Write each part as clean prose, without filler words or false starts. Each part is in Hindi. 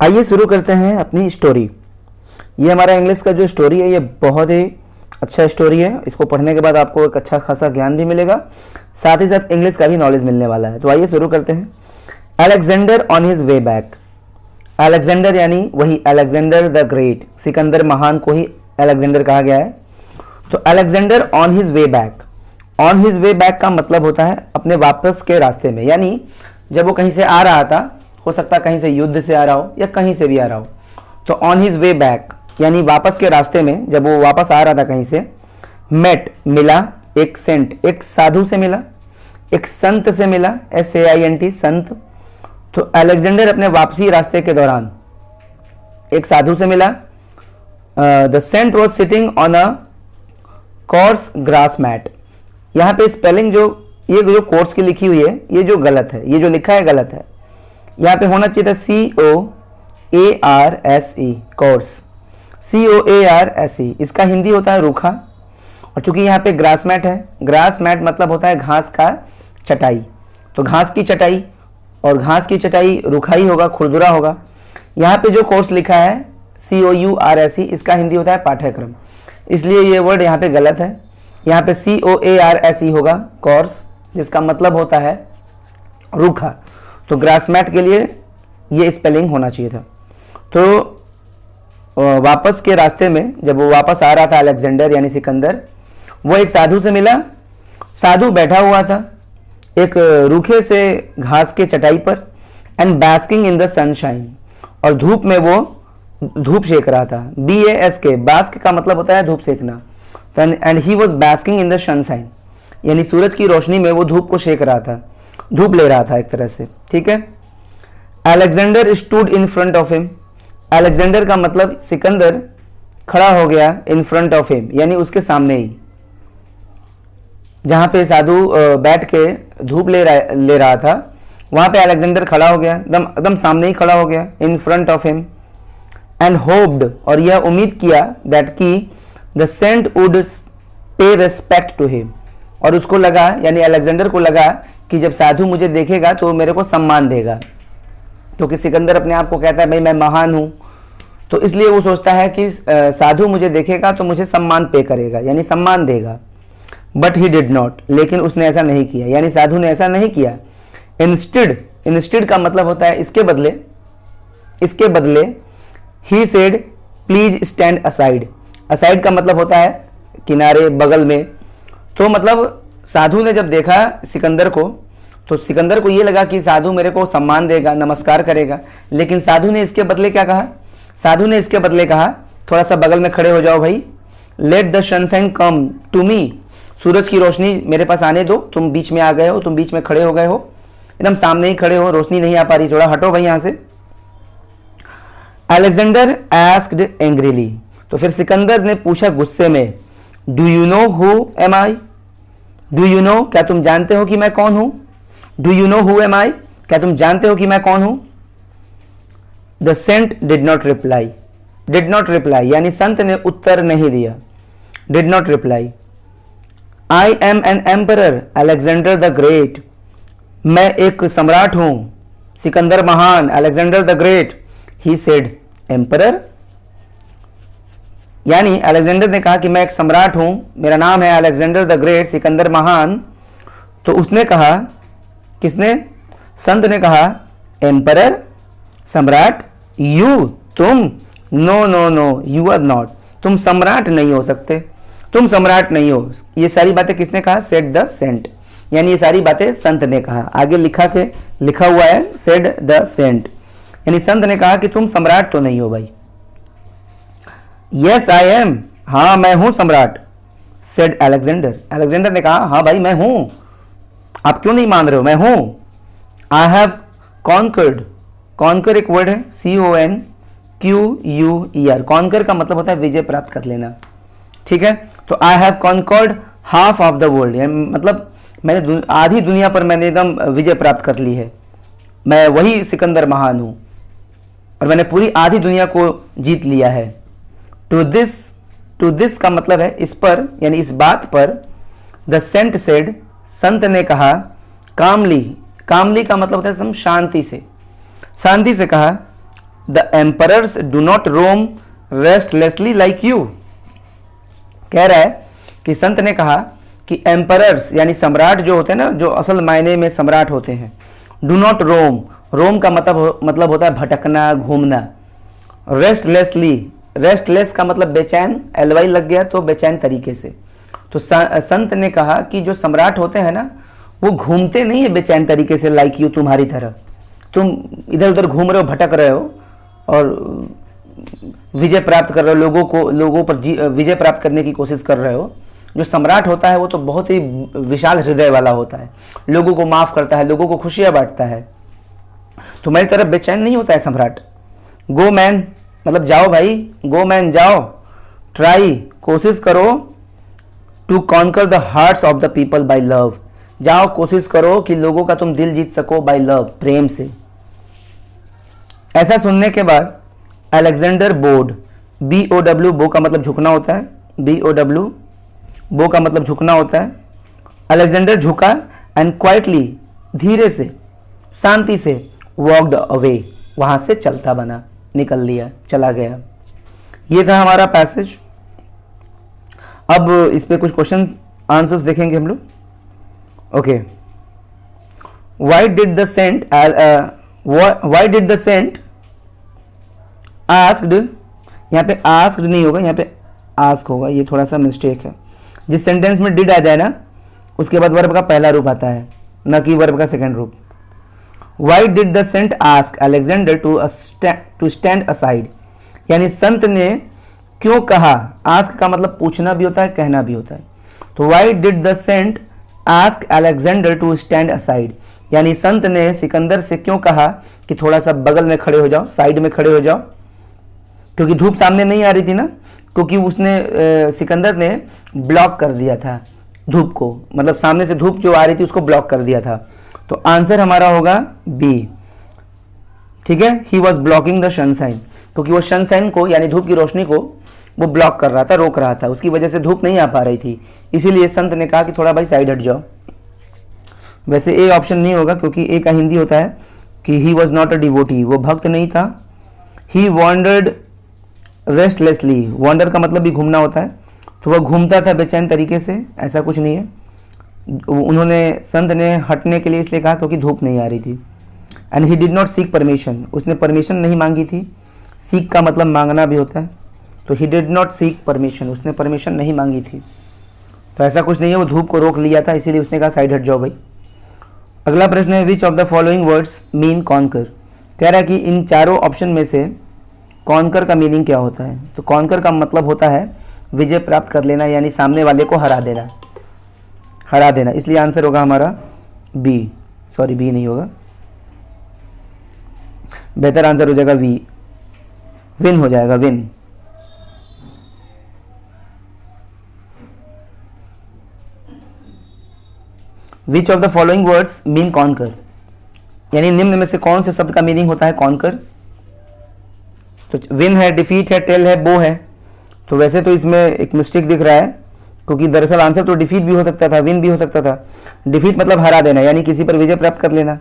आइए शुरू करते हैं अपनी स्टोरी। ये हमारा इंग्लिश का जो स्टोरी है ये बहुत ही अच्छा स्टोरी है। इसको पढ़ने के बाद आपको एक अच्छा खासा ज्ञान भी मिलेगा, साथ ही साथ इंग्लिश का भी नॉलेज मिलने वाला है। तो आइए शुरू करते हैं। Alexander on his way back. Alexander यानी वही अलेक्जेंडर द ग्रेट, सिकंदर महान को ही अलेक्जेंडर कहा गया है। तो Alexander on his way back, on his way back का मतलब होता है अपने वापस के रास्ते में, यानी जब वो कहीं से आ रहा था, हो सकता है कहीं से युद्ध से आ रहा हो या कहीं से भी आ रहा हो, तो ऑन हिज वे बैक यानी वापस के रास्ते में जब वो वापस आ रहा था कहीं से, मेट मिला एक सेंट, एक साधु से मिला, एक संत से मिला, SAINT संत। तो अलेक्जेंडर अपने वापसी रास्ते के दौरान एक साधु से मिला। The saint was sitting on a coarse grass mat. यहाँ पे स्पेलिंग जो ये जो कोर्स की लिखी हुई है ये जो गलत है, ये जो लिखा है गलत है। यहाँ पे होना चाहिए था COARSE कोर्स, COARSE। इसका हिंदी होता है रूखा, और चूंकि यहाँ पे ग्रास मैट है, ग्रास मैट मतलब होता है घास का चटाई, तो घास की चटाई, और घास की चटाई रूखा ही होगा, खुरदुरा होगा। यहाँ पे जो कोर्स लिखा है COURSE, इसका हिंदी होता है पाठ्यक्रम, इसलिए ये वर्ड यहाँ पे गलत है। यहाँ पे COARSE होगा कोर्स, जिसका मतलब होता है रूखा। तो ग्रास मैट के लिए ये स्पेलिंग होना चाहिए था। तो वापस के रास्ते में जब वो वापस आ रहा था अलेक्जेंडर यानी सिकंदर, वो एक साधु से मिला। साधु बैठा हुआ था एक रूखे से घास के चटाई पर, and basking in the sunshine, और धूप में वो धूप सेक रहा था। BASK, बास्क का मतलब होता है धूप सेकना। And he was basking in the sunshine यानी सूरज की रोशनी में वो धूप को सेक रहा था, धूप ले रहा था एक तरह से, ठीक है। Alexander stood in front of him. Alexander का मतलब सिकंदर खड़ा हो गया इन फ्रंट ऑफ हिम यानी उसके सामने ही, जहां पे साधु बैठ के धूप ले रहा था, वहां पे अलेक्जेंडर खड़ा हो गया, एकदम सामने ही खड़ा हो गया, in front of him. And hoped, और यह उम्मीद किया, दैट की द सेंट वुड पे रेस्पेक्ट टू हिम, और उसको लगा यानी अलेक्जेंडर को लगा कि जब साधु मुझे देखेगा तो मेरे को सम्मान देगा, क्योंकि सिकंदर अपने आप को कहता है भाई मैं महान हूं, तो इसलिए वो सोचता है कि साधु मुझे देखेगा तो मुझे सम्मान पे करेगा यानी सम्मान देगा। बट ही डिड नॉट, लेकिन उसने ऐसा नहीं किया, यानी साधु ने ऐसा नहीं किया। इंस्टेड का मतलब होता है इसके बदले, इसके बदले he said please stand aside. Aside का मतलब होता है किनारे, बगल में। तो मतलब साधु ने जब देखा सिकंदर को, तो सिकंदर को ये लगा कि साधु मेरे को सम्मान देगा, नमस्कार करेगा, लेकिन साधु ने इसके बदले क्या कहा? साधु ने इसके बदले कहा थोड़ा सा बगल में खड़े हो जाओ भाई, let the sunshine come to me, सूरज की रोशनी मेरे पास आने दो, तुम बीच में आ गए हो, तुम बीच में खड़े हो गए हो, एकदम सामने ही खड़े हो, रोशनी नहीं आ पा रही, थोड़ा हटो भाई यहां से। अलेक्जेंडर आस्क्ड एंग्रीली, तो फिर सिकंदर ने पूछा गुस्से में, do you know who am I? Do you know, क्या तुम जानते हो कि मैं कौन हूं? Do you know who am I, क्या तुम जानते हो कि मैं कौन हूं? The saint did not reply, did not reply यानी संत ने उत्तर नहीं दिया, did not reply. I am an emperor Alexander the great, मैं एक सम्राट हूं, सिकंदर महान, Alexander the great. He said emperor, यानी अलेक्जेंडर ने कहा कि मैं एक सम्राट हूं, मेरा नाम है अलेक्जेंडर द ग्रेट, सिकंदर महान। तो उसने कहा, किसने? संत ने कहा एम्परर, सम्राट, यू, तुम, no no no, you are not, तुम सम्राट नहीं हो सकते, तुम सम्राट नहीं हो। ये सारी बातें किसने कहा? सेड द सेंट, यानी ये सारी बातें संत ने कहा। आगे लिखा हुआ है सेड द सेंट, यानी संत ने कहा कि तुम सम्राट तो नहीं हो भाई। यस आई एम, हाँ मैं हूं सम्राट, सेड अलेक्जेंडर, अलेक्जेंडर ने कहा हाँ भाई मैं हूं, आप क्यों नहीं मान रहे हो? मैं हूं। आई हैव कॉन्कर्ड, कॉन्कर एक वर्ड है CONQUER, कॉन्कर का मतलब होता है विजय प्राप्त कर लेना, ठीक है। तो I have conquered half of the world, मतलब मैंने आधी दुनिया पर मैंने एकदम विजय प्राप्त कर ली है, मैं वही सिकंदर महान हूं, और मैंने पूरी आधी दुनिया को जीत लिया है। टू दिस का मतलब है इस पर, यानी इस बात पर। द सेंट सेड, संत ने कहा, कामली, कामली का मतलब होता है शांति से, शांति से कहा, the emperors do not roam restlessly like you. कह रहा है कि संत ने कहा कि एम्परर्स यानी सम्राट जो होते हैं ना, जो असल मायने में सम्राट होते हैं, डू नॉट रोम, रोम का मतलब होता है भटकना, घूमना। रेस्टलेसली, रेस्टलेस का मतलब बेचैन, एलवाई लग गया तो बेचैन तरीके से। तो संत ने कहा कि जो सम्राट होते हैं ना, वो घूमते नहीं है बेचैन तरीके से, लाइक यू, तुम्हारी तरह। तुम इधर उधर घूम रहे हो, भटक रहे हो और विजय प्राप्त कर रहे हो, लोगों पर विजय प्राप्त करने की कोशिश कर रहे हो। जो सम्राट होता है वो तो बहुत ही विशाल हृदय वाला होता है, लोगों को माफ करता है, लोगों को खुशियां बांटता है। तुम्हारी तरफ बेचैन नहीं होता है सम्राट। गो मैन मतलब जाओ भाई, गो मैन जाओ, ट्राई कोशिश करो, to conquer the hearts of the people by love, जाओ कोशिश करो कि लोगों का तुम दिल जीत सको बाय लव, प्रेम से। ऐसा सुनने के बाद अलेक्जेंडर बोड, BOW, बो का मतलब झुकना होता है, BOW, बो का मतलब झुकना होता है। अलेक्जेंडर झुका एंड क्वाइटली, धीरे से, शांति से, वॉकड अवे, वहां से चलता बना, निकल लिया, चला गया। ये था हमारा पैसेज। अब इस पे कुछ क्वेश्चन आंसर्स देखेंगे हम लोग। Okay, why did the saint asked, यहाँ पे आस्क्ड नहीं होगा, यहाँ पे आस्क होगा, ये थोड़ा सा मिस्टेक है। जिस सेंटेंस में डिड आ जाए ना, उसके बाद वर्ब का पहला रूप आता है, न कि वर्ब का सेकंड रूप। Why did the saint ask Alexander to stand aside, यानी संत ने क्यों कहा। आस्क का मतलब पूछना भी होता है, कहना भी होता है। तो why did the saint ask Alexander to stand aside, यानी संत ने सिकंदर से क्यों कहा कि थोड़ा सा बगल में खड़े हो जाओ, साइड में खड़े हो जाओ, क्योंकि धूप सामने नहीं आ रही थी ना, क्योंकि उसने सिकंदर ने ब्लॉक कर दिया था धूप को, मतलब सामने से धूप जो आ रही थी उसको ब्लॉक कर दिया था। तो आंसर हमारा होगा बी, ठीक है। He was blocking the sunshine, क्योंकि वो सनशाइन को यानी धूप की रोशनी को वो ब्लॉक कर रहा था, रोक रहा था, उसकी वजह से धूप नहीं आ पा रही थी, इसीलिए संत ने कहा कि थोड़ा भाई साइड हट जाओ। वैसे ए ऑप्शन नहीं होगा, क्योंकि ए का हिंदी होता है कि he was not a devotee, वो भक्त नहीं था। ही वॉन्डर्ड रेस्टलेसली, वॉन्डर का मतलब भी घूमना होता है, तो वह घूमता था बेचैन तरीके से, ऐसा कुछ नहीं है। उन्होंने, संत ने हटने के लिए इसलिए कहा क्योंकि धूप नहीं आ रही थी। And he did not seek permission, उसने परमिशन नहीं मांगी थी। सीक का मतलब मांगना भी होता है, तो he did not seek permission, उसने परमिशन नहीं मांगी थी। तो ऐसा कुछ नहीं है, वो धूप को रोक लिया था, इसीलिए उसने कहा साइड हट जाओ भाई। अगला प्रश्न है, which of the following words mean conquer. कह रहा है कि इन चारों ऑप्शन में से कॉन्कर का मीनिंग क्या होता है। तो कॉन्कर का मतलब होता है विजय प्राप्त कर लेना, यानी सामने वाले को हरा देना, हरा देना। इसलिए आंसर होगा हमारा बी, सॉरी बी नहीं होगा, बेहतर आंसर हो जाएगा वी, विन हो जाएगा, win. Which of the following words mean conquer, यानी निम्न में से कौन से शब्द का मीनिंग होता है कॉन्कर। तो विन है, डिफीट है, टेल है, बो है। तो वैसे तो इसमें एक मिस्टेक दिख रहा है, क्योंकि दरअसल आंसर तो डिफीट भी हो सकता था, विन भी हो सकता था। डिफीट मतलब हरा देना, यानी किसी पर विजय प्राप्त कर लेना,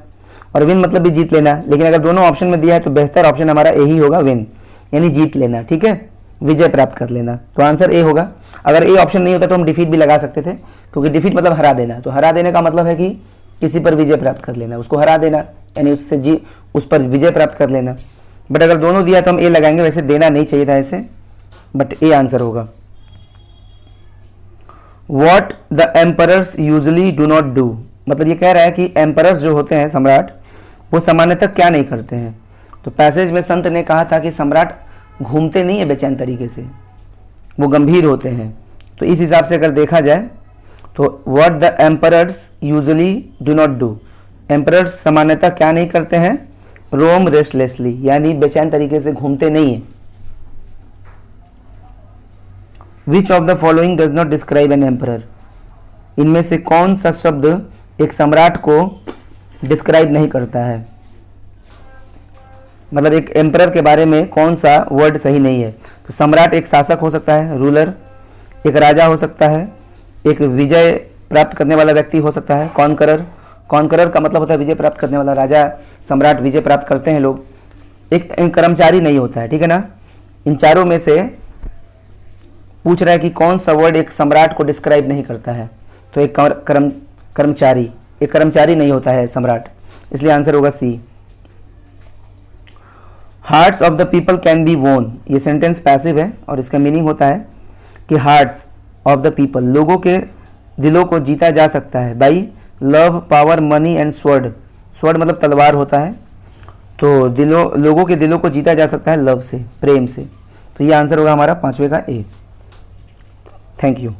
और विन मतलब भी जीत लेना। लेकिन अगर दोनों ऑप्शन में दिया है तो बेहतर ऑप्शन हमारा ए ही होगा, विन, यानी जीत लेना, ठीक है, विजय प्राप्त कर लेना। तो आंसर ए होगा। अगर ए ऑप्शन नहीं होता तो हम डिफीट भी लगा सकते थे, क्योंकि डिफीट मतलब हरा देना। तो हरा देने का मतलब है कि किसी पर विजय प्राप्त कर लेना, उसको हरा देना, यानी उससे उस पर विजय प्राप्त कर लेना। बट अगर दोनों दिया तो हम ए लगाएंगे, वैसे देना नहीं चाहिए था ऐसे, बट ए आंसर होगा। What the emperors usually do not do, मतलब ये कह रहा है कि एम्परर्स जो होते हैं, सम्राट, वो सामान्यतः क्या नहीं करते हैं। तो पैसेज में संत ने कहा था कि सम्राट घूमते नहीं है बेचैन तरीके से, वो गंभीर होते हैं। तो इस हिसाब से अगर देखा जाए तो what the emperors usually do not do, emperors सामान्यतः क्या नहीं करते हैं, रोम रेस्टलेसली, यानी बेचैन तरीके से घूमते नहीं है। Which of the following does not describe N emperor, इनमें से कौन सा शब्द एक सम्राट को डिस्क्राइब नहीं करता है, मतलब एक एम्परर के बारे में कौन सा वर्ड सही नहीं है। तो सम्राट एक शासक हो सकता है, रूलर, एक राजा हो सकता है, एक विजय प्राप्त करने वाला व्यक्ति हो सकता है, कॉन्करर, कॉन्करर का मतलब होता है विजय प्राप्त करने वाला, राजा सम्राट विजय प्राप्त करते हैं लोग। एक कर्मचारी नहीं होता है, ठीक है ना। इन चारों में से पूछ रहा है कि कौन सा वर्ड एक सम्राट को डिस्क्राइब नहीं करता है, तो एक कर्मचारी, एक कर्मचारी नहीं होता है सम्राट, इसलिए आंसर होगा C. Hearts of the people can be won, ये सेंटेंस पैसिव है और इसका मीनिंग होता है कि हार्ट्स ऑफ द पीपल, लोगों के दिलों को जीता जा सकता है by love, power, money and sword. Sword मतलब तलवार होता है, तो लोगों के दिलों को जीता जा सकता है लव से, प्रेम से। तो ये आंसर होगा हमारा 5वें का ए। Thank you.